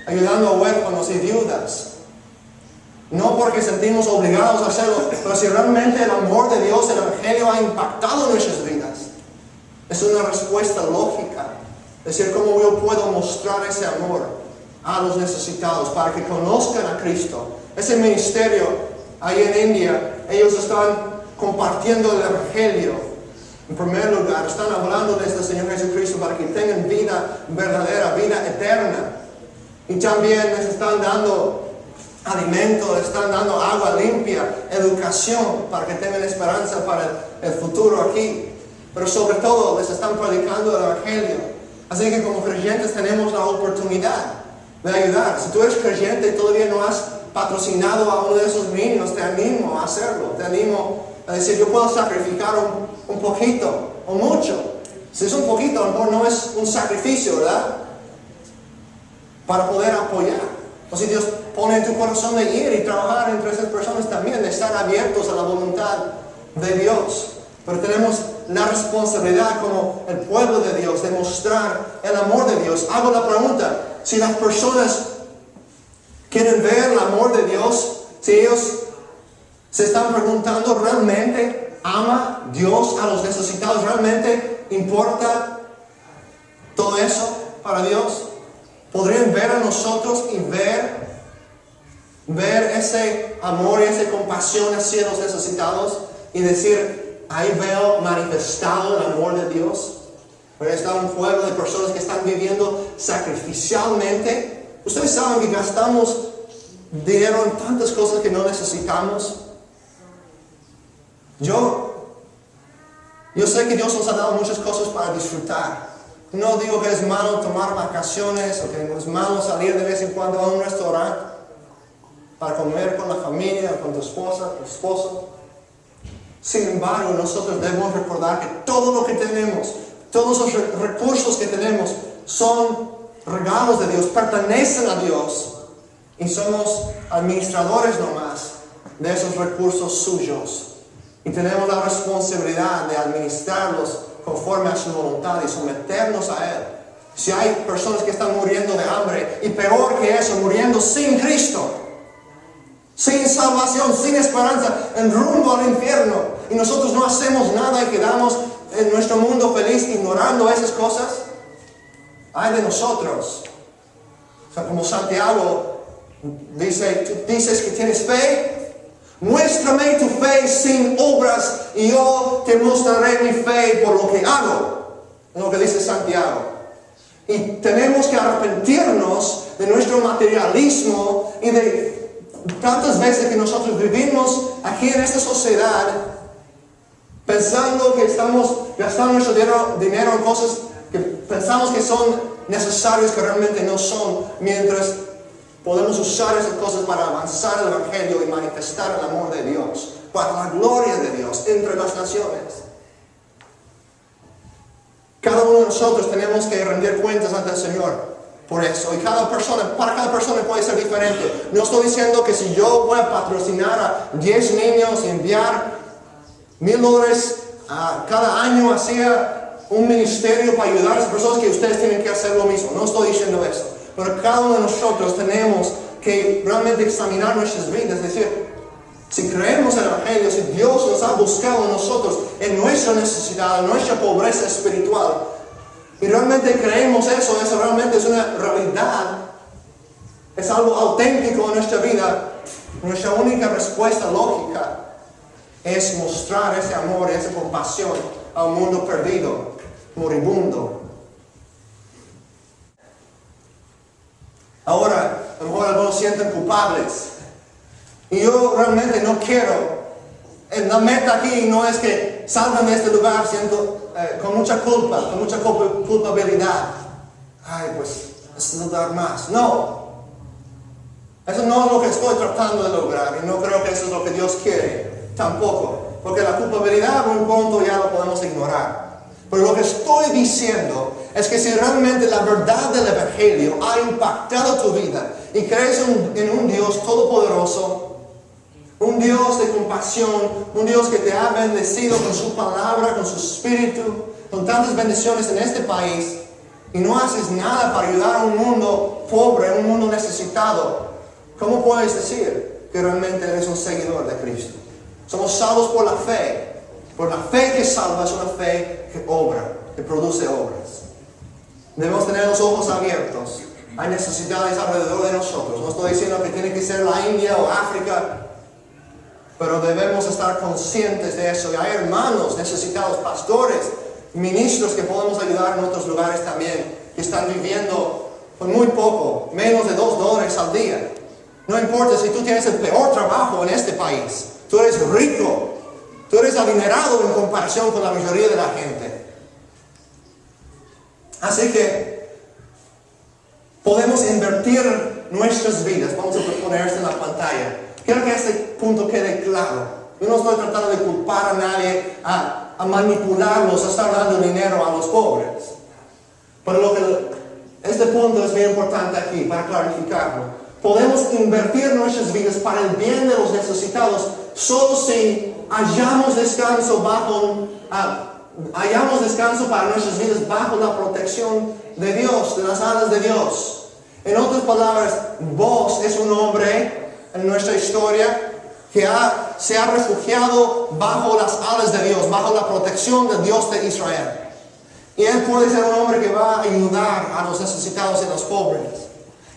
ayudando a huérfanos y viudas. No porque sentimos obligados a hacerlo, pero si realmente el amor de Dios, el Evangelio ha impactado nuestras vidas. Es una respuesta lógica. Es decir, cómo yo puedo mostrar ese amor a los necesitados para que conozcan a Cristo. Ese ministerio ahí en India, ellos están compartiendo el Evangelio. En primer lugar, están hablando de este Señor Jesucristo para que tengan vida verdadera, vida eterna. Y también les están dando alimento, les están dando agua limpia, educación, para que tengan esperanza para el futuro aquí. Pero sobre todo, les están predicando el Evangelio. Así que como creyentes tenemos la oportunidad de ayudar. Si tú eres creyente y todavía no has patrocinado a uno de esos niños, te animo a hacerlo. Te animo a decir, yo puedo sacrificar un poquito o mucho. Si es un poquito, a lo mejor no es un sacrificio, ¿verdad? Para poder apoyar. O si Dios pone en tu corazón de ir y trabajar entre esas personas también, de estar abiertos a la voluntad de Dios. Pero tenemos la responsabilidad como el pueblo de Dios de mostrar el amor de Dios. Hago la pregunta, si las personas quieren ver el amor de Dios, si ellos se están preguntando, ¿realmente ama Dios a los necesitados? ¿Realmente importa todo eso para Dios? ¿Podrían ver a nosotros y ver ese amor y esa compasión hacia los necesitados y decir, ahí veo manifestado el amor de Dios? Pero está un pueblo de personas que están viviendo sacrificialmente. Ustedes saben que gastamos dinero en tantas cosas que no necesitamos. Yo sé que Dios nos ha dado muchas cosas para disfrutar. No digo que es malo tomar vacaciones o que es malo salir de vez en cuando a un restaurante para comer con la familia, con tu esposa, tu esposo. Sin embargo, nosotros debemos recordar que todo lo que tenemos, todos los recursos que tenemos son regalos de Dios, pertenecen a Dios y somos administradores nomás de esos recursos suyos. Y tenemos la responsabilidad de administrarlos conforme a su voluntad y someternos a Él. Si hay personas que están muriendo de hambre y peor que eso, muriendo sin Cristo, sin salvación, sin esperanza, en rumbo al infierno, y nosotros no hacemos nada y quedamos en nuestro mundo feliz ignorando esas cosas, ay de nosotros. O sea, como Santiago dice, tú dices que tienes fe, muéstrame tu fe sin obras y yo te mostraré mi fe por lo que hago. Es lo que dice Santiago. Y tenemos que arrepentirnos de nuestro materialismo y de tantas veces que nosotros vivimos aquí en esta sociedad pensando que estamos gastando nuestro dinero en cosas que pensamos que son necesarias, que realmente no son, mientras podemos usar esas cosas para avanzar el Evangelio y manifestar el amor de Dios, para la gloria de Dios entre las naciones. Cada uno de nosotros tenemos que rendir cuentas ante el Señor por eso. Y para cada persona puede ser diferente. No estoy diciendo que si yo voy a patrocinar a 10 niños y enviar $1,000 cada año hacia un ministerio para ayudar a esas personas, que ustedes tienen que hacer lo mismo. No estoy diciendo eso. Pero cada uno de nosotros tenemos que realmente examinar nuestras vidas. Es decir, si creemos en el Evangelio, si Dios nos ha buscado a nosotros en nuestra necesidad, en nuestra pobreza espiritual, y realmente creemos eso realmente es una realidad, es algo auténtico en nuestra vida, nuestra única respuesta lógica es mostrar ese amor, esa compasión a un mundo perdido, moribundo. Ahora, a lo mejor algunos sienten culpables. Y yo realmente no quiero. La meta aquí no es que salgan de este lugar con mucha culpa, con mucha culpabilidad. Ay, pues necesito dar más. No. Eso no es lo que estoy tratando de lograr y no creo que eso es lo que Dios quiere tampoco. Porque la culpabilidad a un punto ya lo podemos ignorar. Pero lo que estoy diciendo es que si realmente la verdad del Evangelio ha impactado tu vida y crees en un Dios todopoderoso, un Dios de compasión, un Dios que te ha bendecido con su palabra, con su espíritu, con tantas bendiciones en este país, y no haces nada para ayudar a un mundo pobre, un mundo necesitado, ¿cómo puedes decir que realmente eres un seguidor de Cristo? Somos salvos por la fe. Por la fe que salva es una fe que obra, que produce obras. Debemos tener los ojos abiertos. Hay necesidades alrededor de nosotros. No estoy diciendo que tiene que ser la India o África, pero debemos estar conscientes de eso. Y hay hermanos necesitados, pastores, ministros que podemos ayudar en otros lugares también, que están viviendo con muy poco, menos de $2 al día. No importa si tú tienes el peor trabajo en este país, tú eres rico, tú eres adinerado en comparación con la mayoría de la gente. Así que podemos invertir nuestras vidas. Vamos a poner esto en la pantalla. Quiero que este punto quede claro. Yo no estoy tratando de culpar a nadie, a manipularlos, a estar dando dinero a los pobres. Pero este punto es bien importante aquí, para clarificarlo. Podemos invertir nuestras vidas para el bien de los necesitados solo si hallamos descanso para nuestras vidas bajo la protección de Dios, de las alas de Dios. En otras palabras, vos es un hombre en nuestra historia que se ha refugiado bajo las alas de Dios, bajo la protección del Dios de Israel. Y él puede ser un hombre que va a ayudar a los necesitados y a los pobres.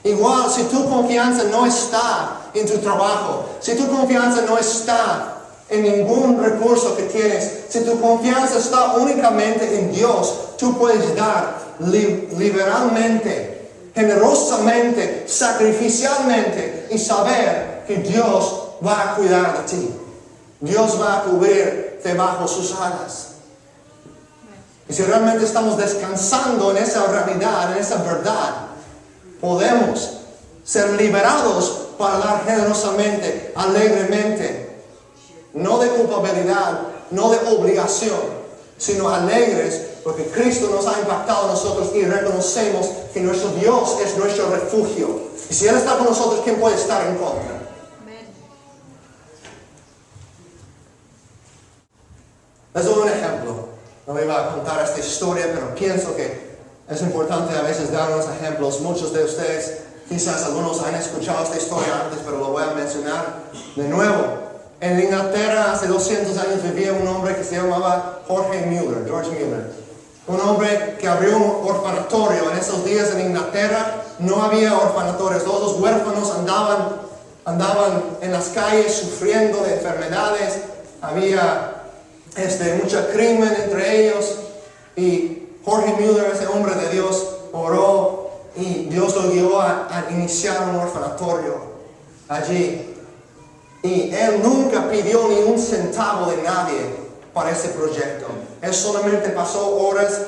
Igual, si tu confianza no está en tu trabajo, si tu confianza no está en ningún recurso que tienes, si tu confianza está únicamente en Dios, tú puedes dar liberalmente, generosamente, sacrificialmente y saber que Dios va a cuidar de ti. Dios va a cubrirte bajo sus alas. Y si realmente estamos descansando en esa realidad, en esa verdad, podemos ser liberados para dar generosamente, alegremente, no de culpabilidad, no de obligación, sino alegres porque Cristo nos ha impactado a nosotros y reconocemos que nuestro Dios es nuestro refugio. Y si Él está con nosotros, ¿quién puede estar en contra? Les doy un ejemplo. No me iba a contar esta historia, pero pienso que es importante a veces dar unos ejemplos. Muchos de ustedes, quizás algunos han escuchado esta historia antes, pero lo voy a mencionar de nuevo. En Inglaterra, hace 200 años, vivía un hombre que se llamaba George Mueller. Un hombre que abrió un orfanatorio. En esos días en Inglaterra no había orfanatorios. Todos los huérfanos andaban en las calles sufriendo de enfermedades. Había mucho crimen entre ellos. Y George Mueller, ese hombre de Dios, oró y Dios lo guió a iniciar un orfanatorio allí. Y él nunca pidió ni un centavo de nadie para ese proyecto. Él solamente pasó horas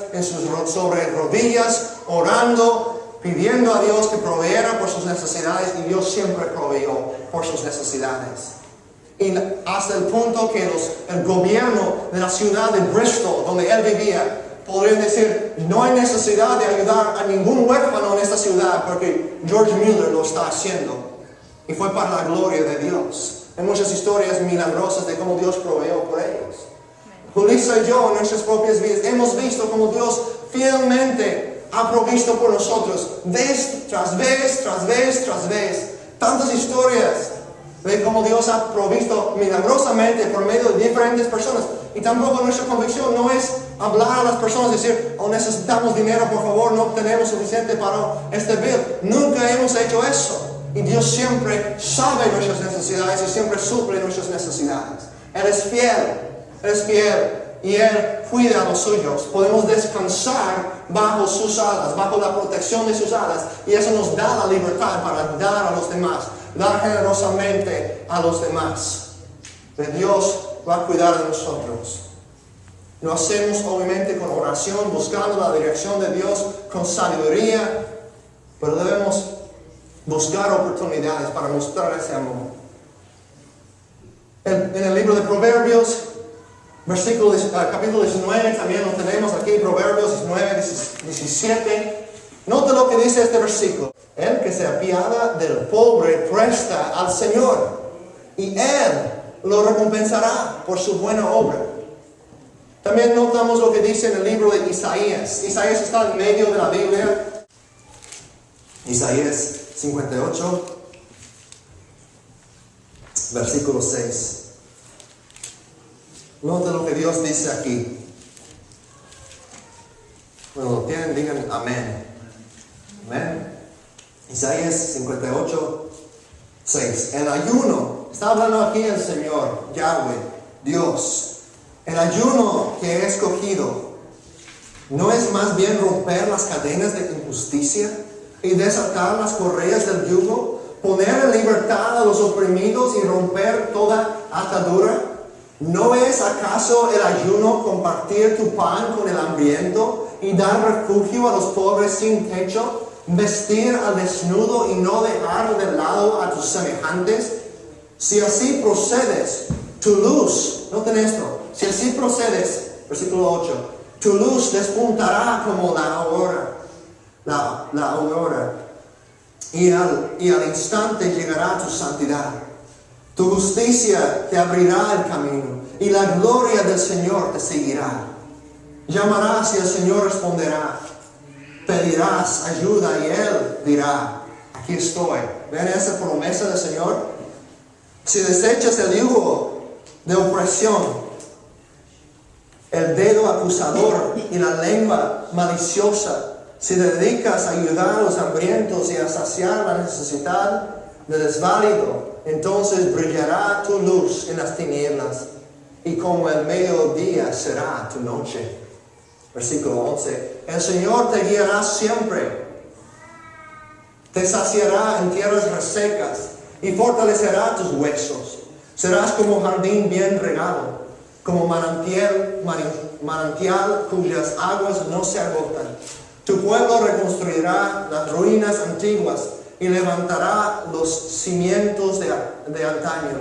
sobre rodillas, orando, pidiendo a Dios que proveyera por sus necesidades, y Dios siempre proveyó por sus necesidades. Y hasta el punto que el gobierno de la ciudad de Bristol, donde él vivía, podrían decir, no hay necesidad de ayudar a ningún huérfano en esta ciudad porque George Mueller lo está haciendo. Y fue para la gloria de Dios. Hay muchas historias milagrosas de cómo Dios proveyó por ellos. Julissa y yo en nuestras propias vidas hemos visto cómo Dios fielmente ha provisto por nosotros vez tras vez, tras vez, tras vez. Tantas historias de cómo Dios ha provisto milagrosamente por medio de diferentes personas. Y tampoco nuestra convicción no es hablar a las personas y decir, oh, necesitamos dinero, por favor, no tenemos suficiente para este bill. Nunca hemos hecho eso. Y Dios siempre sabe nuestras necesidades y siempre suple nuestras necesidades. Él es fiel y Él cuida a los suyos. Podemos descansar bajo sus alas, bajo la protección de sus alas. Y eso nos da la libertad para dar a los demás, dar generosamente a los demás. Que Dios va a cuidar de nosotros. Lo hacemos obviamente con oración, buscando la dirección de Dios, con sabiduría. pero debemos buscar oportunidades para mostrar ese amor. En el libro de Proverbios, capítulo 19, también lo tenemos aquí, Proverbios 19, 17. Nota lo que dice este versículo. El que se apiada del pobre presta al Señor, y Él lo recompensará por su buena obra. También notamos lo que dice en el libro de Isaías. Isaías está en medio de la Biblia. Isaías 58, versículo 6. Nota lo que Dios dice aquí. Bueno, lo tienen, digan amén. Amén. Isaías 58, 6. El ayuno, está hablando aquí el Señor, Yahweh, Dios. El ayuno que he escogido, ¿no es más bien romper las cadenas de injusticia y desatar las correas del yugo, poner en libertad a los oprimidos y romper toda atadura? ¿No es acaso el ayuno compartir tu pan con el hambriento y dar refugio a los pobres sin techo, vestir al desnudo y no dejar de lado a tus semejantes? Si así procedes, tu luz, noten esto, si así procedes, versículo 8, tu luz despuntará como la aurora, y al instante llegará tu santidad. Tu justicia te abrirá el camino, y la gloria del Señor te seguirá. Llamarás y el Señor responderá. Pedirás ayuda y Él dirá, aquí estoy. ¿Ven esa promesa del Señor? Si desechas el yugo de opresión, el dedo acusador y la lengua maliciosa, si te dedicas a ayudar a los hambrientos y a saciar la necesidad del desválido, entonces brillará tu luz en las tinieblas, y como el mediodía será tu noche. Versículo 11. El Señor te guiará siempre, te saciará en tierras resecas y fortalecerá tus huesos. Serás como jardín bien regado, como manantial cuyas aguas no se agotan. Tu pueblo reconstruirá las ruinas antiguas y levantará los cimientos de antaño.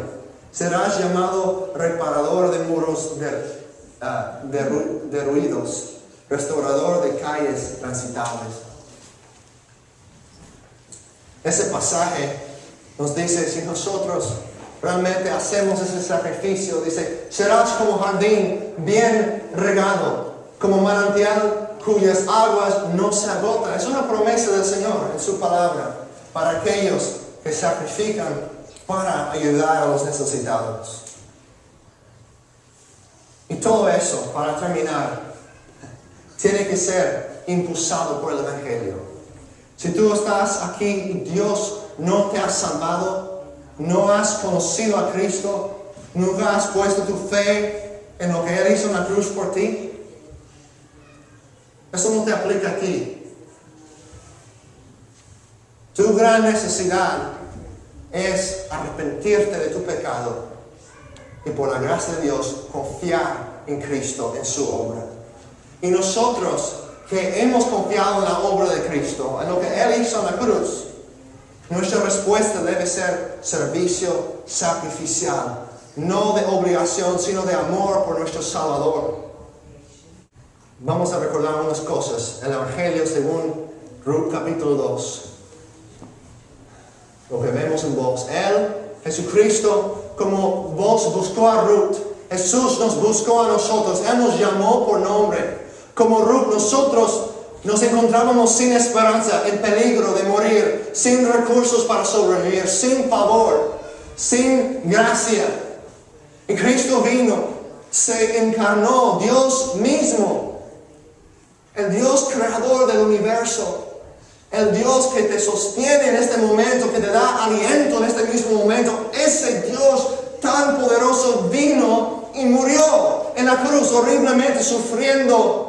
Serás llamado reparador de muros derruidos, restaurador de calles transitables. Ese pasaje nos dice, si nosotros realmente hacemos ese sacrificio, dice, serás como jardín bien regado, como manantial cuyas aguas no se agotan. Es una promesa del Señor en su palabra para aquellos que sacrifican para ayudar a los necesitados. Y todo eso, para terminar, tiene que ser impulsado por el Evangelio. Si tú estás aquí y Dios no te ha salvado, no has conocido a Cristo, nunca has puesto tu fe en lo que Él hizo en la cruz por ti, eso no te aplica aquí. Tu gran necesidad es arrepentirte de tu pecado y por la gracia de Dios confiar en Cristo, en su obra. Y nosotros que hemos confiado en la obra de Cristo, en lo que Él hizo en la cruz, nuestra respuesta debe ser servicio sacrificial, no de obligación, sino de amor por nuestro Salvador. Vamos a recordar unas cosas. El Evangelio según Ruth capítulo 2. Lo que vemos en vos. Él, Jesucristo, como vos buscó a Ruth, Jesús nos buscó a nosotros. Él nos llamó por nombre. Como Ruth, nosotros nos encontrábamos sin esperanza, en peligro de morir, sin recursos para sobrevivir, sin favor, sin gracia. Y Cristo vino, se encarnó, Dios mismo, el Dios creador del universo, el Dios que te sostiene en este momento, que te da aliento en este mismo momento. Ese Dios tan poderoso vino y murió en la cruz horriblemente, sufriendo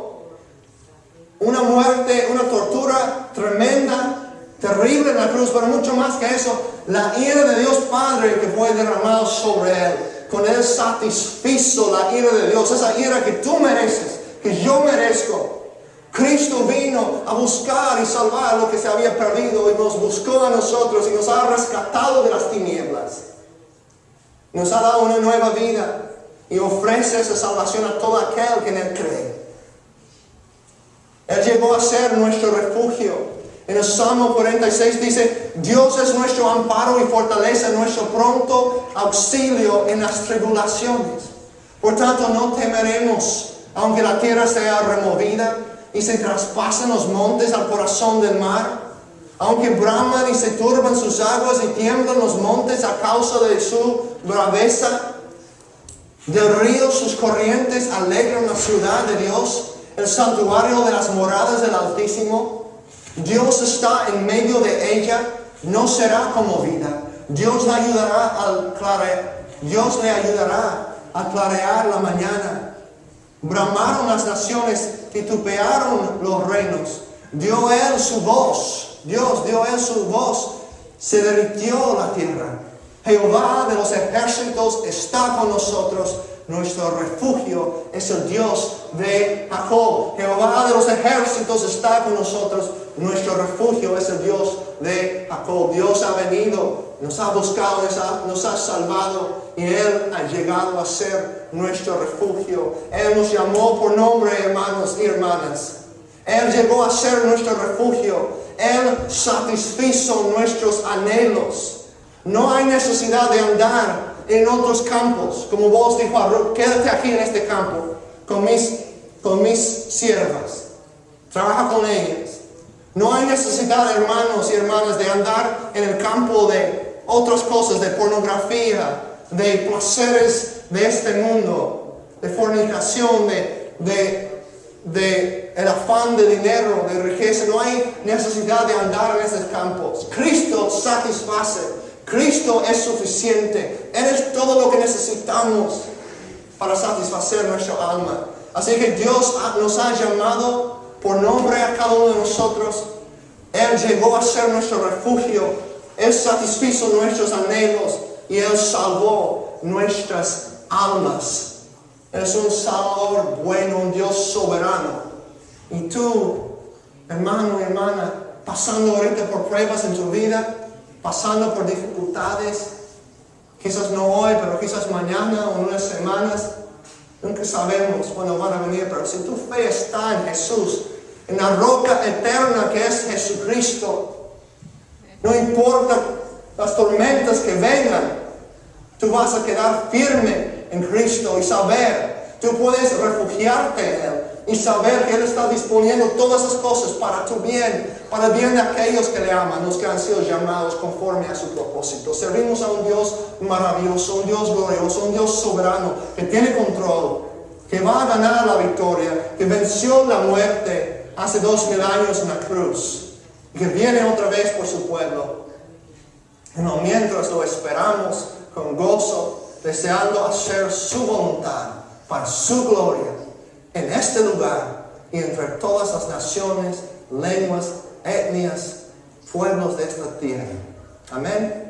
una muerte, una tortura tremenda, terrible en la cruz, pero mucho más que eso, la ira de Dios Padre que fue derramado sobre Él. Con Él satisfizo la ira de Dios, esa ira que tú mereces, que yo merezco. Cristo vino a buscar y salvar lo que se había perdido y nos buscó a nosotros y nos ha rescatado de las tinieblas. Nos ha dado una nueva vida y ofrece esa salvación a todo aquel que en Él cree. Él llegó a ser nuestro refugio. En el Salmo 46 dice, Dios es nuestro amparo y fortaleza, nuestro pronto auxilio en las tribulaciones. Por tanto, no temeremos, aunque la tierra sea removida y se traspasen los montes al corazón del mar, aunque braman y se turban sus aguas y tiemblan los montes a causa de su braveza. Del río sus corrientes alegran la ciudad de Dios, el santuario de las moradas del Altísimo. Dios está en medio de ella, no será conmovida. Dios le ayudará a clarear la mañana. Bramaron las naciones, titubearon los reinos. Dio Él su voz, Dios dio Él su voz, se derritió la tierra. Jehová de los ejércitos está con nosotros. Nuestro refugio es el Dios de Jacob. Jehová de los ejércitos está con nosotros. Nuestro refugio es el Dios de Jacob. Dios ha venido, nos ha buscado, nos ha salvado y Él ha llegado a ser nuestro refugio. Él nos llamó por nombre, hermanos y hermanas. Él llegó a ser nuestro refugio. Él satisfizo nuestros anhelos. No hay necesidad de andar en otros campos, como vos dijo a Ruth, quédate aquí en este campo con mis siervas, trabaja con ellas. No hay necesidad, hermanos y hermanas, de andar en el campo de otras cosas, de pornografía, de placeres de este mundo, de fornicación, de el afán de dinero, de riqueza. No hay necesidad de andar en esos campos. Cristo satisface. Cristo es suficiente. Él es todo lo que necesitamos para satisfacer nuestra alma. Así que Dios nos ha llamado por nombre a cada uno de nosotros. Él llegó a ser nuestro refugio. Él satisfizo nuestros anhelos y Él salvó nuestras almas. Él es un Salvador bueno, un Dios soberano. Y tú, hermano y hermana, pasando ahorita por pruebas en tu vida, pasando por dificultades, quizás no hoy, pero quizás mañana o en unas semanas, nunca sabemos cuándo van a venir, pero si tu fe está en Jesús, en la roca eterna que es Jesucristo, no importa las tormentas que vengan, tú vas a quedar firme en Cristo y saber, tú puedes refugiarte en Él y saber que Él está disponiendo todas esas cosas para tu bien, para el bien de aquellos que le aman, los que han sido llamados conforme a su propósito. Servimos a un Dios maravilloso, un Dios glorioso, un Dios soberano, que tiene control, que va a ganar la victoria, que venció la muerte hace 2000 años en la cruz, y que viene otra vez por su pueblo. No, mientras lo esperamos con gozo, deseando hacer su voluntad para su gloria en este lugar y entre todas las naciones, lenguas, etnias, pueblos de esta tierra. Amén.